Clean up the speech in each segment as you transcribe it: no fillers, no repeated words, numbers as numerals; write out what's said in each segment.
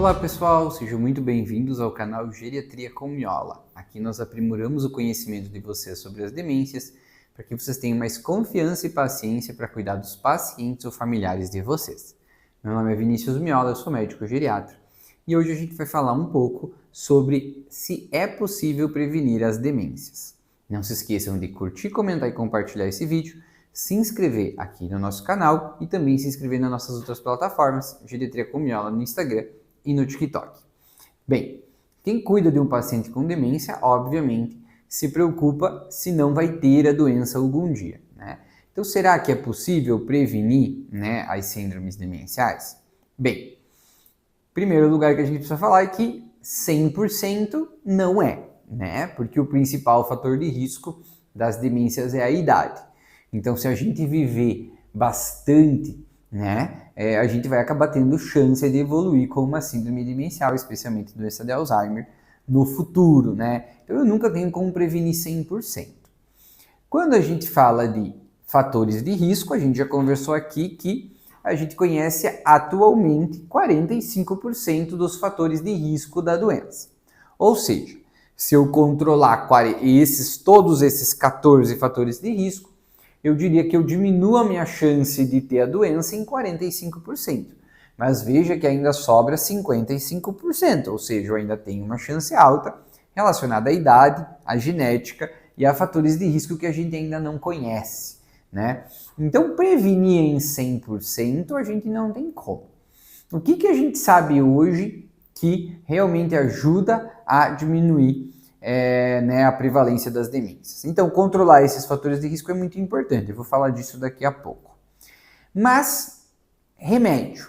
Olá pessoal, sejam muito bem-vindos ao canal Geriatria com Miola. Aqui nós aprimoramos o conhecimento de vocês sobre as demências para que vocês tenham mais confiança e paciência para cuidar dos pacientes ou familiares de vocês. Meu nome é Vinícius Miola, eu sou médico geriatra e hoje a gente vai falar um pouco sobre se é possível prevenir as demências. Não se esqueçam de curtir, comentar e compartilhar esse vídeo, se inscrever aqui no nosso canal e também se inscrever nas nossas outras plataformas, Geriatria com Miola no Instagram e no TikTok. Bem, quem cuida de um paciente com demência, obviamente, se preocupa se não vai ter a doença algum dia, né? Então, será que é possível prevenir, as síndromes demenciais? Bem, primeiro lugar que a gente precisa falar é que 100% não é, né? Porque o principal fator de risco das demências é a idade. Então, se a gente viver bastante, a gente vai acabar tendo chance de evoluir com uma síndrome demencial, especialmente doença de Alzheimer, no futuro, né? Então, eu nunca tenho como prevenir 100%. Quando a gente fala de fatores de risco, a gente já conversou aqui que a gente conhece atualmente 45% dos fatores de risco da doença. Ou seja, se eu controlar todos esses 14 fatores de risco, eu diria que eu diminuo a minha chance de ter a doença em 45%. Mas veja que ainda sobra 55%, ou seja, eu ainda tenho uma chance alta relacionada à idade, à genética e a fatores de risco que a gente ainda não conhece, né? Então, prevenir em 100% a gente não tem como. O que a gente sabe hoje que realmente ajuda a diminuir a prevalência das demências? Então, controlar esses fatores de risco é muito importante. Eu vou falar disso daqui a pouco. Mas, remédio,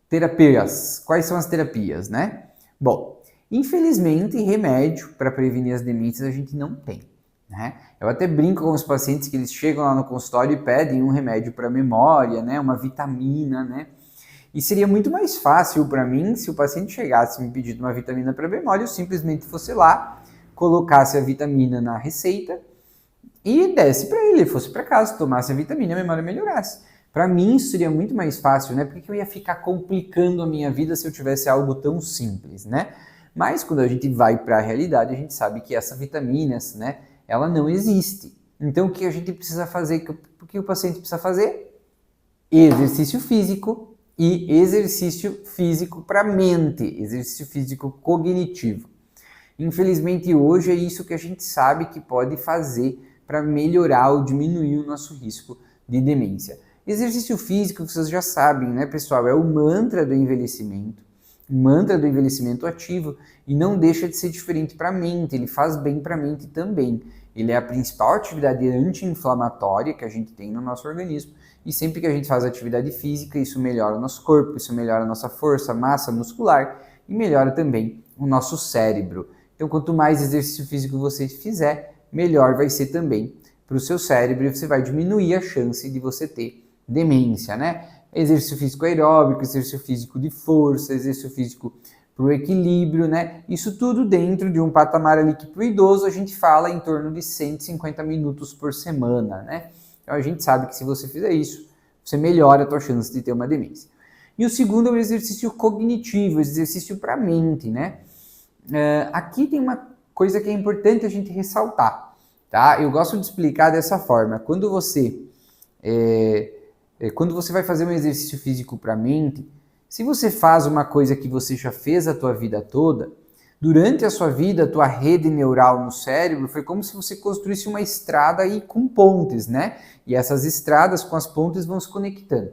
terapias. Quais são as terapias, né? Bom, infelizmente, remédio para prevenir as demências a gente não tem, né? Eu até brinco com os pacientes que eles chegam lá no consultório e pedem um remédio para memória, né? Uma vitamina, né? E seria muito mais fácil para mim se o paciente chegasse me pedindo uma vitamina para memória, eu simplesmente fosse lá, colocasse a vitamina na receita e desse para ele, fosse para casa, tomasse a vitamina e a memória melhorasse. Para mim isso seria muito mais fácil, né? Porque eu ia ficar complicando a minha vida se eu tivesse algo tão simples, né? Mas quando a gente vai para a realidade, a gente sabe que essa vitamina, ela não existe. Então o que a gente precisa fazer? O que o paciente precisa fazer? Exercício físico e exercício físico para a mente, exercício físico cognitivo. Infelizmente hoje é isso que a gente sabe que pode fazer para melhorar ou diminuir o nosso risco de demência. Exercício físico, vocês já sabem, né, pessoal, é o mantra do envelhecimento ativo e não deixa de ser diferente para a mente, ele faz bem para a mente também. Ele é a principal atividade anti-inflamatória que a gente tem no nosso organismo e sempre que a gente faz atividade física, isso melhora o nosso corpo, isso melhora a nossa força, massa muscular e melhora também o nosso cérebro. Então, quanto mais exercício físico você fizer, melhor vai ser também para o seu cérebro e você vai diminuir a chance de você ter demência, né? Exercício físico aeróbico, exercício físico de força, exercício físico para o equilíbrio, né? Isso tudo dentro de um patamar ali que para o idoso a gente fala em torno de 150 minutos por semana, né? Então a gente sabe que se você fizer isso, você melhora a tua chance de ter uma demência. E o segundo é o exercício cognitivo, exercício para a mente, né? Aqui tem uma coisa que é importante a gente ressaltar, tá? Eu gosto de explicar dessa forma. Quando você vai fazer um exercício físico para a mente, se você faz uma coisa que você já fez a tua vida toda, durante a sua vida, a tua rede neural no cérebro foi como se você construísse uma estrada aí com pontes, né? E essas estradas com as pontes vão se conectando.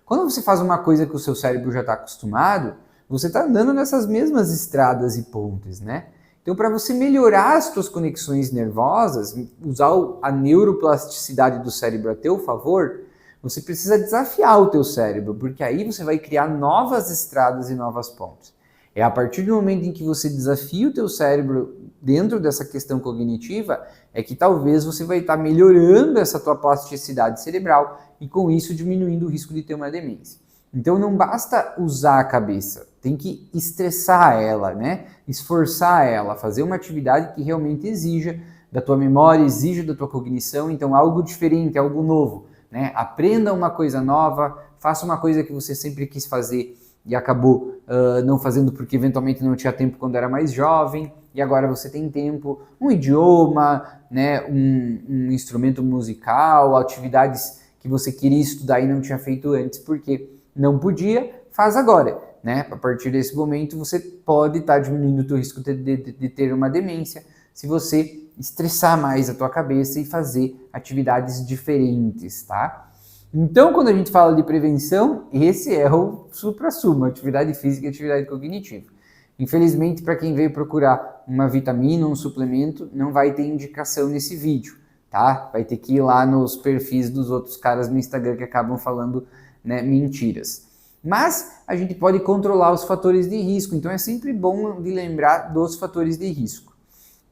Quando você faz uma coisa que o seu cérebro já está acostumado, você está andando nessas mesmas estradas e pontes, né? Então, para você melhorar as suas conexões nervosas, usar a neuroplasticidade do cérebro a teu favor, você precisa desafiar o teu cérebro, porque aí você vai criar novas estradas e novas pontes. É a partir do momento em que você desafia o teu cérebro dentro dessa questão cognitiva, é que talvez você vai estar melhorando essa tua plasticidade cerebral e com isso diminuindo o risco de ter uma demência. Então não basta usar a cabeça, tem que estressar ela, né? Esforçar ela, fazer uma atividade que realmente exija da tua memória, exija da tua cognição, então algo diferente, algo novo, né? Aprenda uma coisa nova, faça uma coisa que você sempre quis fazer e acabou não fazendo porque eventualmente não tinha tempo quando era mais jovem, e agora você tem tempo, um idioma, né, um instrumento musical, atividades que você queria estudar e não tinha feito antes porque não podia, faz agora, né? A partir desse momento você pode estar diminuindo o teu risco de ter uma demência se você estressar mais a tua cabeça e fazer atividades diferentes, tá? Então, quando a gente fala de prevenção, esse é o supra-sumo, atividade física e atividade cognitiva. Infelizmente, para quem veio procurar uma vitamina, um suplemento, não vai ter indicação nesse vídeo, tá? Vai ter que ir lá nos perfis dos outros caras no Instagram que acabam falando, né, mentiras. Mas a gente pode controlar os fatores de risco, então é sempre bom de lembrar dos fatores de risco.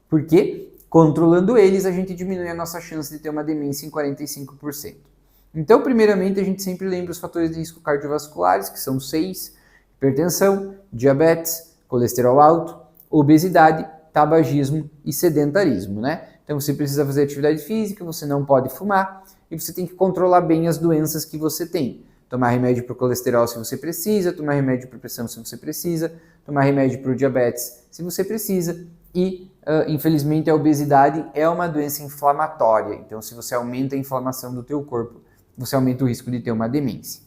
Porque controlando eles, a gente diminui a nossa chance de ter uma demência em 45%. Então, primeiramente, a gente sempre lembra os fatores de risco cardiovasculares, que são 6: hipertensão, diabetes, colesterol alto, obesidade, tabagismo e sedentarismo, né? Então, você precisa fazer atividade física, você não pode fumar e você tem que controlar bem as doenças que você tem. Tomar remédio para o colesterol se você precisa, tomar remédio para pressão se você precisa, tomar remédio para o diabetes se você precisa e, infelizmente, a obesidade é uma doença inflamatória. Então, se você aumenta a inflamação do teu corpo, você aumenta o risco de ter uma demência.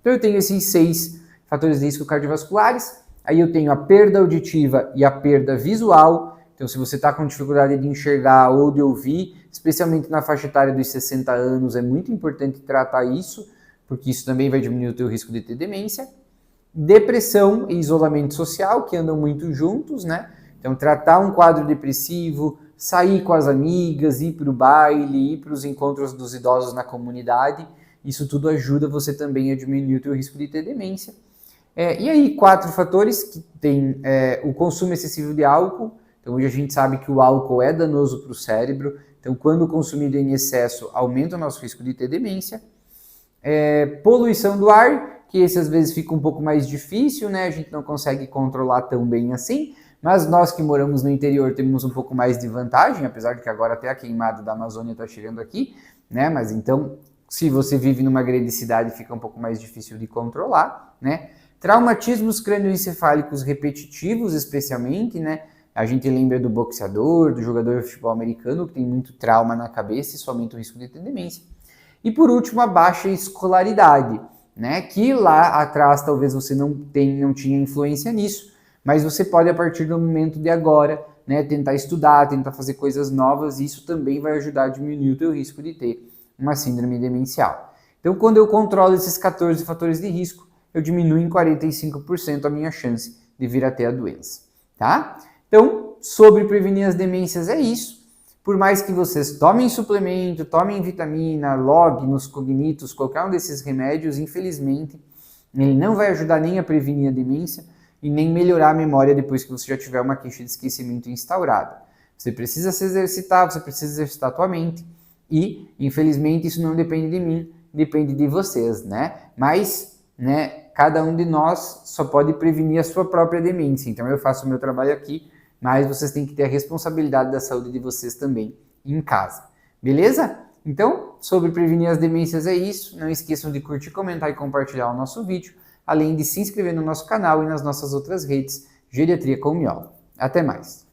Então, eu tenho esses 6 fatores de risco cardiovasculares, aí eu tenho a perda auditiva e a perda visual. Então, se você está com dificuldade de enxergar ou de ouvir, especialmente na faixa etária dos 60 anos, é muito importante tratar isso, porque isso também vai diminuir o teu risco de ter demência. Depressão e isolamento social, que andam muito juntos, né? Então, tratar um quadro depressivo, sair com as amigas, ir para o baile, ir para os encontros dos idosos na comunidade, isso tudo ajuda você também a diminuir o teu risco de ter demência. E aí, 4 fatores que tem o consumo excessivo de álcool. Então, hoje a gente sabe que o álcool é danoso para o cérebro, então quando consumido em excesso, aumenta o nosso risco de ter demência. Poluição do ar, que esse às vezes fica um pouco mais difícil, né? A gente não consegue controlar tão bem assim, mas nós que moramos no interior temos um pouco mais de vantagem, apesar de que agora até a queimada da Amazônia está chegando aqui, né? Mas então, se você vive numa grande cidade, fica um pouco mais difícil de controlar, né? Traumatismos crânioencefálicos repetitivos, especialmente, né? A gente lembra do boxeador, do jogador de futebol americano, que tem muito trauma na cabeça e isso aumenta o risco de ter demência. E por último, a baixa escolaridade, né? Que lá atrás talvez você não tinha influência nisso, mas você pode, a partir do momento de agora, né, tentar estudar, tentar fazer coisas novas, e isso também vai ajudar a diminuir o teu risco de ter uma síndrome demencial. Então, quando eu controlo esses 14 fatores de risco, eu diminuo em 45% a minha chance de vir a ter a doença, tá? Então, sobre prevenir as demências é isso. Por mais que vocês tomem suplemento, tomem vitamina, log, nos cognitos, qualquer um desses remédios, infelizmente, ele não vai ajudar nem a prevenir a demência e nem melhorar a memória depois que você já tiver uma queixa de esquecimento instaurada. Você precisa se exercitar, você precisa exercitar a tua mente e, infelizmente, isso não depende de mim, depende de vocês, né? Mas, né, cada um de nós só pode prevenir a sua própria demência. Então, eu faço o meu trabalho aqui, mas vocês têm que ter a responsabilidade da saúde de vocês também em casa. Beleza? Então, sobre prevenir as demências é isso. Não esqueçam de curtir, comentar e compartilhar o nosso vídeo, além de se inscrever no nosso canal e nas nossas outras redes, Geriatria com Miola. Até mais!